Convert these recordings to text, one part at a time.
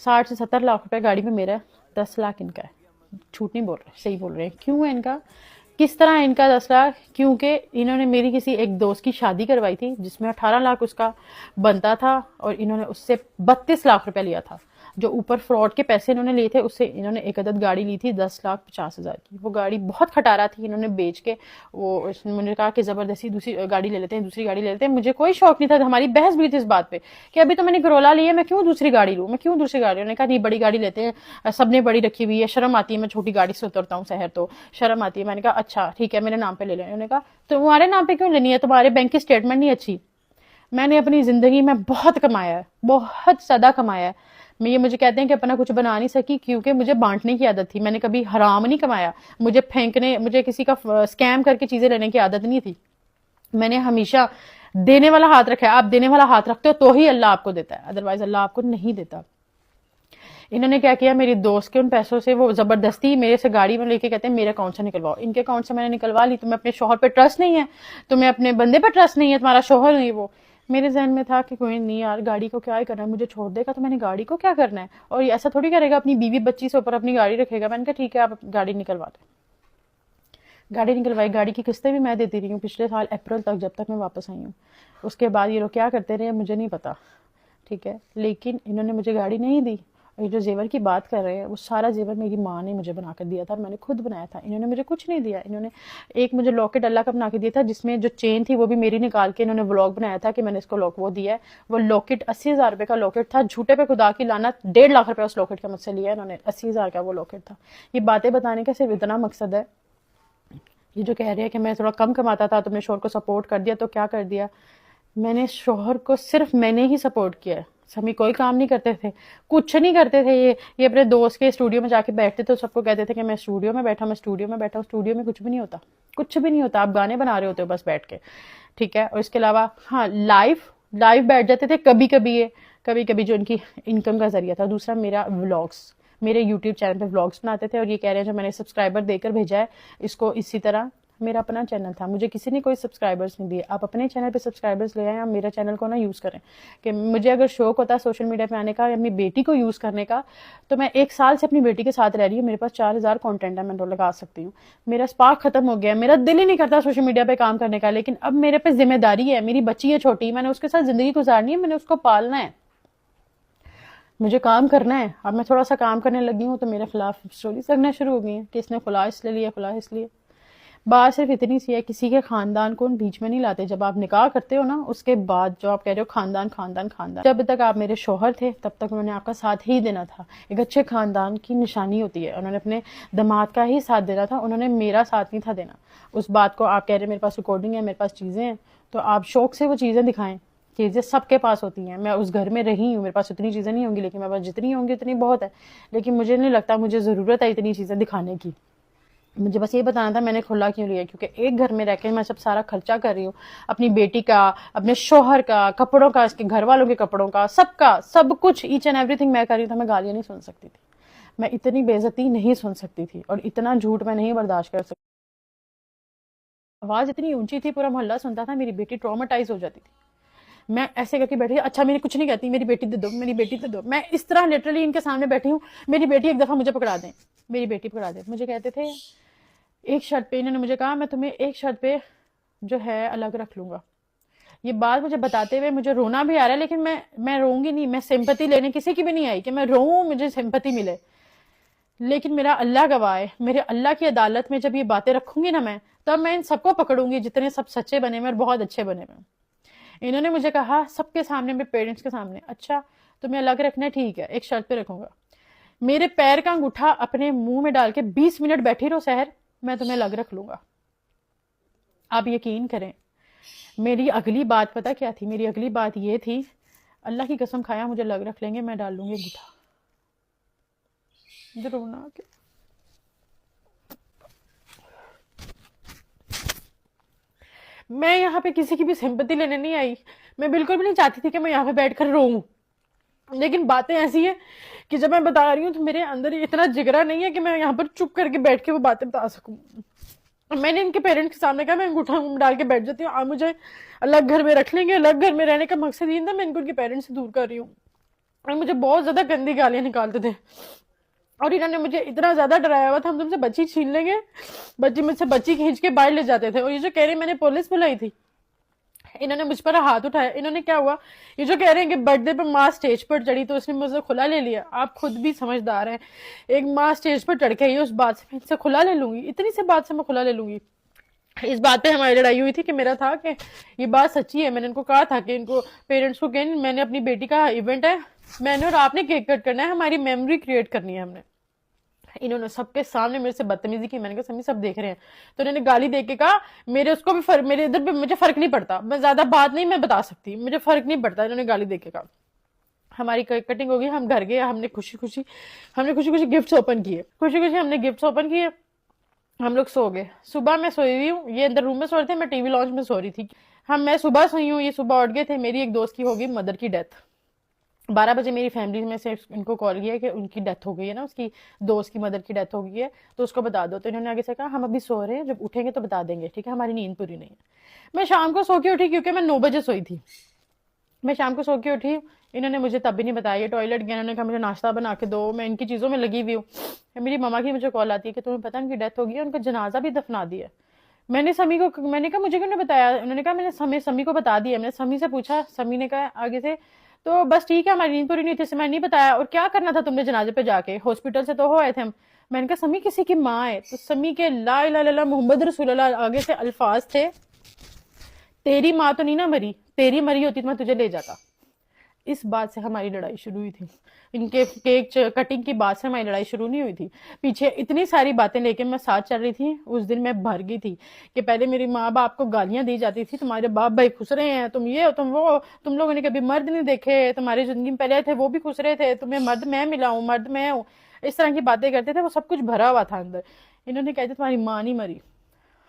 60 से 70 लाख रुपए गाड़ी में मेरा है, 10 लाख इनका है। झूठ नहीं बोल रहे, सही बोल रहे हैं। क्यों है इनका, किस तरह इनका 10 लाख? क्योंकि इन्होंने मेरी किसी एक दोस्त की शादी करवाई थी जिसमें 18 लाख उसका बनता था, और इन्होंने उससे 32 लाख रुपए लिया था। जो ऊपर फ्रॉड के पैसे इन्होंने लिए थे, उससे इन्होंने एक अदद गाड़ी ली थी 10,50,000 की। वो गाड़ी बहुत खटारा थी, इन्होंने बेच के वो, मुझे कहा कि जबरदस्ती दूसरी गाड़ी ले लेते हैं, दूसरी गाड़ी ले लेते हैं। मुझे कोई शौक नहीं था, हमारी बहस भी थी इस बात पे कि अभी तो मैंने करोला ली है, मैं क्यों दूसरी गाड़ी लूं, मैं क्यों दूसरी गाड़ी। उन्होंने कहा नहीं, बड़ी गाड़ी लेते हैं, सबने बड़ी रखी हुई है, शर्म आती है, मैं छोटी गाड़ी से उतरता हूँ शहर तो शर्म आती है। मैंने कहा अच्छा ठीक है, मेरे नाम पे ले लें। उन्होंने कहा तुम्हारे नाम पे क्यों लेनी है, तुम्हारे बैंक की स्टेटमेंट नहीं अच्छी। मैंने अपनी जिंदगी में बहुत कमाया है, बहुत ज्यादा कमाया है। ये मुझे कहते हैं कि अपना कुछ बना नहीं सकी, क्योंकि मुझे बांटने की आदत थी। मैंने कभी हराम नहीं कमाया, मुझे फेंकने, मुझे किसी का स्कैम करके चीजें लेने की आदत नहीं थी। मैंने हमेशा देने वाला हाथ रखा है। आप देने वाला हाथ रखते हो तो ही अल्लाह आपको देता है, अदरवाइज अल्लाह आपको नहीं देता। इन्होंने क्या किया, मेरी दोस्त के उन पैसों से वो जबरदस्ती मेरे से गाड़ी में लेके कहते हैं मेरे अकाउंट से निकलवाओ। इनके अकाउंट से मैंने निकलवा ली। तुम्हें अपने शोहर पे ट्रस्ट नहीं है, तुम्हें अपने बंदे पे ट्रस्ट नहीं है, तुम्हारा शोहर नहीं वो। मेरे जहन में था कि कोई नहीं यार, गाड़ी को क्या ही करना है, मुझे छोड़ देगा तो मैंने गाड़ी को क्या करना है, और ये ऐसा थोड़ी करेगा अपनी बीवी बच्ची से ऊपर अपनी गाड़ी रखेगा। मैंने कहा ठीक है, आप गाड़ी निकलवा दो। गाड़ी निकलवाई, गाड़ी की किस्तें भी मैं देती रही हूँ पिछले साल अप्रैल तक, जब तक मैं वापस आई हूँ। उसके बाद ये लोग क्या करते रहे मुझे नहीं पता, ठीक है, लेकिन इन्होंने मुझे गाड़ी नहीं दी। और ये जो जेवर की बात कर रहे हैं, वो सारा जेवर मेरी माँ ने मुझे बना कर दिया था, मैंने खुद बनाया था। इन्होंने मुझे कुछ नहीं दिया। इन्होंने एक मुझे लॉकेट अल्लाह का बना के दिया था, जिसमें जो चेन थी वो भी मेरी निकाल के इन्होंने व्लॉग बनाया था कि मैंने इसको लॉक वो दिया है। वो लॉकेट 80,000 रुपए का लॉकेट था, झूठे पे खुदा की लानत, 1.5 लाख रुपए उस लॉकेट का मुझसे लिया इन्होंने। 80,000 का वो लॉकेट था। ये बातें बताने का सिर्फ इतना मकसद है। ये जो कह रहे हैं कि मैं थोड़ा कम कमाता था, तुमने शोहर को सपोर्ट कर दिया, तो क्या कर दिया? मैंने शोहर को सिर्फ मैंने ही सपोर्ट किया है। समी कोई काम नहीं करते थे, कुछ नहीं करते थे। ये अपने दोस्त के स्टूडियो में जाके बैठते थे, सबको कहते थे कि मैं स्टूडियो में बैठा, मैं स्टूडियो में बैठा हूँ। स्टूडियो में कुछ भी नहीं होता, कुछ भी नहीं होता। आप गाने बना रहे होते हो बस बैठ के, ठीक है। और इसके अलावा हाँ, लाइव बैठ जाते थे कभी कभी। ये कभी कभी जो इनकी इनकम का जरिया था। दूसरा मेरा व्लॉग्स, मेरे यूट्यूब चैनल पे व्लॉग्स बनाते थे। और ये कह रहे हैं जो मैंने सब्सक्राइबर देकर भेजा है इसको, इसी तरह मेरा अपना चैनल था, मुझे किसी ने कोई सब्सक्राइबर्स नहीं दिए। आप अपने चैनल पे सब्सक्राइबर्स ले आए, आप मेरा चैनल को ना यूज़ करें। कि मुझे अगर शौक होता है सोशल मीडिया पे आने का या अपनी बेटी को यूज़ करने का, तो मैं 1 साल से अपनी बेटी के साथ रह रही हूँ। मेरे पास 4,000 कंटेंट है, मैं तो लगा सकती हूँ। मेरा स्पार्क खत्म हो गया, मेरा दिल ही नहीं करता सोशल मीडिया पे काम करने का। लेकिन अब मेरे पे जिम्मेदारी है, मेरी बच्ची है छोटी, मैंने उसके साथ जिंदगी गुजारनी है, मैंने उसको पालना है, मुझे काम करना है। अब मैं थोड़ा सा काम करने लगी हूँ तो मेरे खिलाफ स्टोरीज लगना शुरू हो गई हैं कि इसने खुला इसलिए लिया, खुला इसलिए। बात सिर्फ इतनी सी है, किसी के खानदान को बीच में नहीं लाते। जब आप निकाह करते हो ना, उसके बाद जो आप कह रहे हो खानदान खानदान खानदान, जब तक आप मेरे शोहर थे तब तक उन्होंने आपका साथ ही देना था। एक अच्छे खानदान की निशानी होती है, उन्होंने अपने दामाद का ही साथ देना था, उन्होंने मेरा साथ नहीं था देना। उस बात को आप कह रहे मेरे पास रिकॉर्डिंग है, मेरे पास चीजें हैं, तो आप शौक से वो चीजें दिखाएं। चीजें सबके पास होती हैं, मैं उस घर में रही हूँ, मेरे पास उतनी चीजें नहीं होंगी, लेकिन मेरे पास जितनी होंगी उतनी बहुत है। लेकिन मुझे नहीं लगता मुझे जरूरत है इतनी चीजें दिखाने की। मुझे बस ये बताना था मैंने खुला क्यों लिया, क्योंकि एक घर में रह के मैं सब सारा खर्चा कर रही हूँ, अपनी बेटी का, अपने शोहर का, कपड़ों का, इसके घर वालों के कपड़ों का, सबका सब कुछ, ईच एंड एवरीथिंग मैं कर रही हूँ। तो मैं गालियां नहीं सुन सकती थी, मैं इतनी बेइज्जती नहीं सुन सकती थी, और इतना झूठ मैं नहीं बर्दाश्त कर सकती। आवाज इतनी ऊंची थी, पूरा मोहल्ला सुनता था, मेरी बेटी ट्रॉमेटाइज हो जाती थी। मैं ऐसे करके बैठी, अच्छा मेरी कुछ नहीं कहती, मेरी बेटी दे दो, मेरी बेटी दे दो। मैं इस तरह लिटरली इनके सामने बैठी हूँ, मेरी बेटी एक दफा मुझे पकड़ा दें, मेरी बेटी पकड़ा दे। मुझे कहते थे एक शर्त पे, इन्होंने मुझे कहा मैं तुम्हें एक शर्त पे जो है अलग रख लूंगा। ये बात मुझे बताते हुए मुझे रोना भी आ रहा है, लेकिन मैं रोऊंगी नहीं। मैं सिंपैथी लेने किसी की भी नहीं आई कि मैं रोऊं, मुझे सिंपैथी मिले। लेकिन मेरा अल्लाह गवाह है, मेरे अल्लाह की अदालत में जब ये बातें रखूंगी ना मैं, तब मैं इन सबको पकड़ूंगी जितने सब सच्चे बने हुए और बहुत अच्छे बने हुए। इन्होंने मुझे कहा सबके सामने, मेरे पेरेंट्स के सामने, अच्छा तुम्हें अलग रखना है, ठीक है, एक शर्त पे रखूंगा, मेरे पैर का अंगूठा अपने मुंह में डाल के 20 मिनट बैठी रहो सहर, मैं तुम्हें अलग रख लूंगा। आप यकीन करें, मेरी अगली बात पता क्या थी? मेरी अगली बात ये थी, अल्लाह की कसम खाया मुझे अलग रख लेंगे, मैं डाल लूंगी अंगूठा। रोना आ गया। मैं यहाँ पे किसी की भी सिंपैथी लेने नहीं आई, मैं बिल्कुल भी नहीं चाहती थी कि मैं यहाँ पे बैठकर रोऊं। लेकिन बातें ऐसी है कि जब मैं बता रही हूँ तो मेरे अंदर इतना जिगरा नहीं है कि मैं यहाँ पर चुप करके बैठ के वो बातें बता सकूं। मैंने इनके पेरेंट्स के सामने कहा मैं अंगूठा डाल के बैठ जाती हूँ, आप मुझे अलग घर में रख लेंगे। अलग घर में रहने का मकसद ये था, मैं इनको उनके पेरेंट्स से दूर कर रही हूँ। اور مجھے بہت زیادہ گندی گالیاں نکالتے تھے، اور انہوں نے مجھے اتنا زیادہ ڈرایا ہوا تھا ہم تم سے بچی چھین لیں گے، بچی مجھ سے بچی کھینچ کے باہر لے جاتے تھے، اور یہ جو کہہ رہے ہیں میں نے پولیس بلائی تھی، انہوں نے مجھ پر ہاتھ اٹھایا، انہوں نے کیا ہوا، یہ جو کہہ رہے ہیں کہ برتھ ڈے پہ ماں اسٹیج پر چڑھی تو اس نے مجھ سے کھلا لے لیا، آپ خود بھی سمجھدار ہیں، ایک ماں اسٹیج پر چڑھ کے آئی ہے، اس بات سے میں ان سے کھلا لے لوں گی، اتنی سی بات سے میں کھلا لے لوں گی؟ اس بات پہ ہماری لڑائی ہوئی تھی کہ میرا تھا کہ یہ بات سچی ہے، میں نے ان کو کہا تھا کہ ان کو پیرنٹس کو کہ میں نے اپنی بیٹی کا ایونٹ ہے، میں نے اور آپ نے کیک کٹ کرنا ہے، ہماری میموری کریٹ کرنی ہے ہم نے۔ انہوں نے سب کے سامنے میرے سے بدتمیزی کی، میں نے کہا سمی سب دیکھ رہے ہیں، تو انہوں نے گالی دے کے کہا میرے اس کو بھی میرے ادھر بھی مجھے فرق نہیں پڑتا، میں زیادہ بات نہیں میں بتا سکتی، مجھے فرق نہیں پڑتا، انہوں نے گالی دے کے کہا۔ ہماری کٹنگ ہوگی، ہم گھر گئے، ہم نے خوشی خوشی گفٹس اوپن کیے، خوشی خوشی ہم نے گفٹس اوپن کیے، ہم لوگ سو گئے۔ صبح میں سوئی ہوئی ہوں، یہ اندر روم میں سو رہے تھے، میں ٹی وی لانچ میں سو رہی تھی، میں صبح سوئی ہوں، یہ صبح اٹھ گئے تھے، میری ایک دوست کی ہوگی مدر کی ڈیتھ، 12 بجے میری فیملی میں سے ان کو کال کیا کہ ان کی ڈیتھ ہو گئی ہے نا، اس کی دوست کی مدر کی ڈیتھ ہو گئی ہے، تو اس کو بتا دو، تو انہوں نے آگے سے کہا ہم ابھی سو رہے ہیں، جب اٹھیں گے تو بتا دیں گے، ٹھیک ہے، ہماری نیند پوری نہیں ہے۔ میں شام کو سو کے اٹھی کیونکہ میں 9 بجے سوئی تھی، میں شام کو سو کے اٹھی، انہوں نے مجھے تب بھی نہیں بتایا، یہ ٹوائلٹ گیا، انہوں نے کہا مجھے ناشتہ بنا کے دو، میں ان کی چیزوں میں لگی ہوئی ہوں، میری ماما کی مجھے کال آتی ہے کہ تمہیں پتہ ان کی ڈیتھ ہو گئی ہے، ان کا جنازہ بھی دفنا دیا۔ میں نے سمی کو، میں نے کہا مجھے کیوں نہیں بتایا، انہوں نے کہا میں نے سمی کو بتا دیا، میں نے سمی سے پوچھا، سمی نے کہا آگے سے تو بس ٹھیک ہے ہماری نیند پوری نہیں تھی، سے میں نہیں بتایا، اور کیا کرنا تھا تم نے جنازے پہ جا کے، ہاسپٹل سے تو ہو آئے تھے ہم۔ میں نے کہا سمی کسی کی ماں ہے، تو سمی کے لا الہ الا اللہ محمد رسول اللہ آگے سے الفاظ تھے، تیری ماں تو نہیں نہ مری، تیری مری ہوتی تو میں تجھے لے جاتا۔ اس بات سے ہماری لڑائی شروع ہوئی تھی، ان کے کیک کٹنگ کی بات سے ہماری لڑائی شروع نہیں ہوئی تھی، پیچھے اتنی ساری باتیں لے کے میں ساتھ چل رہی تھی، اس دن میں بھر گئی تھی کہ پہلے میری ماں باپ کو گالیاں دی جاتی تھی، تمہارے باپ بھائی خسرے ہیں، تم یہ تم وہ، تم لوگوں نے کبھی مرد نہیں دیکھے، تمہاری زندگی میں پہلے تھے وہ بھی خسرے تھے، تمہیں مرد میں ملا ہوں، مرد میں ہوں، اس طرح کی باتیں کرتے تھے، وہ سب کچھ بھرا ہوا تھا اندر۔ انہوں نے کہتے تمہاری ماں نہیں مری،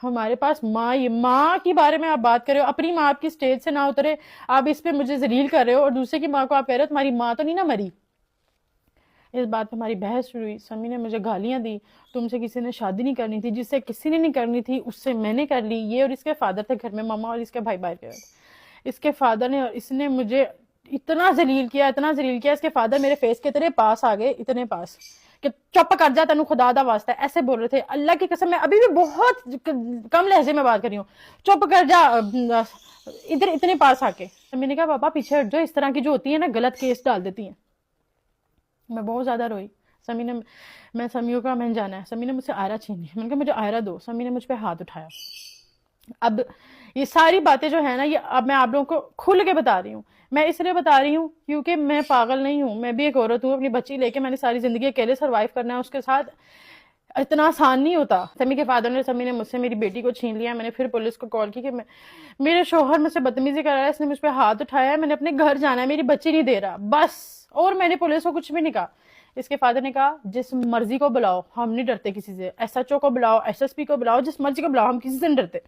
ہمارے پاس ماں کے بارے میں آپ بات کر رہے ہو، اپنی ماں آپ کی سٹیج سے نہ اترے، آپ اس پہ مجھے ذلیل کر رہے ہو، اور دوسرے کی ماں کو آپ کہہ رہے ہو تمہاری ماں تو نہیں نہ مری۔ اس بات پہ ہماری بحث شروع ہوئی، سمی نے مجھے گالیاں دی، تم سے کسی نے شادی نہیں کرنی تھی، جس سے کسی نے نہیں کرنی تھی اس سے میں نے کر لی، یہ اور اس کے فادر تھے گھر میں، ماما اور اس کے بھائی باہر گئے، اس کے فادر نے، اور اس نے مجھے اتنا ذلیل کیا، اتنا ذلیل کیا، اس کے فادر میرے فیس کے اتنے پاس آ گئے، اتنے پاس کہ چپ کر جا تینوں خدا دا واسطہ، ایسے بول رہے تھے، اللہ کی قسم میں ابھی بھی بہت کم لہجے میں بات کر رہی ہوں، چپ کر جا، ادھر اتنے پاس آ کے۔ میں نے کہا پاپا پیچھے ہٹ جاؤ، اس طرح کی جو ہوتی ہے نا غلط کیس ڈال دیتی ہیں۔ میں بہت زیادہ روئی، سمی نے، میں سمیوں کا میں جانا ہے، سمی نے مجھ سے آئرہ چھین لی، میں نے کہا مجھے آئرہ دو، سمی نے مجھ پہ ہاتھ اٹھایا۔ اب یہ ساری باتیں جو ہے نا، یہ اب میں آپ لوگوں کو کھل کے بتا رہی ہوں، میں اس لیے بتا رہی ہوں کیونکہ میں پاگل نہیں ہوں، میں بھی ایک عورت ہوں، اپنی بچی لے کے میں نے ساری زندگی اکیلے سروائیو کرنا ہے، اس کے ساتھ اتنا آسان نہیں ہوتا۔ سمی کے فادر نے، سمی نے مجھ سے میری بیٹی کو چھین لیا، میں نے پھر پولیس کو کال کی کہ میرے شوہر مجھ سے بدتمیزی کر رہا ہے، اس نے مجھ پہ ہاتھ اٹھایا ہے، میں نے اپنے گھر جانا ہے، میری بچی نہیں دے رہا بس، اور میں نے پولیس کو کچھ بھی نہیں کہا۔ اس کے فادر نے کہا جس مرضی کو بلاؤ، ہم نہیں ڈرتے کسی سے، ایس ایچ او کو بلاؤ، ایس ایس پی کو بلاؤ، جس مرضی کو بلاؤ، ہم کسی سے نہیں ڈرتے۔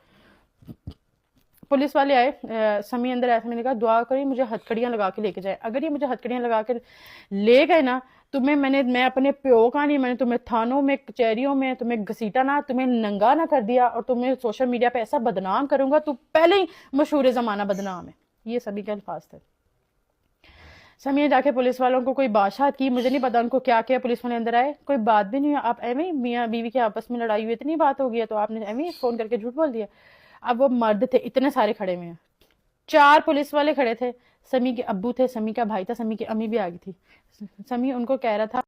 پولیس والے آئے، سمی اندر آیا، میں نے کہا دعا کری مجھے ہتھکڑیاں لگا کے لے کے جائے، اگر یہ مجھے ہتھکڑیاں لگا کے لے گئے نا، تمہیں میں اپنے پیو کا نہیں، میں نے تمہیں تھانوں میں کچہریوں میں تمہیں گھسیٹا نہ، تمہیں ننگا نہ کر دیا، اور تمہیں سوشل میڈیا پہ ایسا بدنام کروں گا، تو پہلے ہی مشہور زمانہ بدنام ہے۔ یہ سبھی کے الفاظ تھے۔ سمی نے جا کے پولیس والوں کو کوئی بادشاہت کی، مجھے نہیں پتا ان کو کیا کیا، پولیس والے اندر آئے، کوئی بات بھی نہیں، آپ ایویں میاں بیوی کے آپس میں لڑائی ہوئی، اتنی بات ہو گئی ہے تو آپ نے ایویں فون کر کے جھوٹ بول دیا۔ اب وہ مرد تھے اتنے سارے کھڑے ہوئے ہیں، 4 پولیس والے کھڑے تھے، سمی کے ابو تھے، سمی کا بھائی تھا، سمی کی امی بھی آ گئی تھی، سمی ان کو کہہ رہا تھا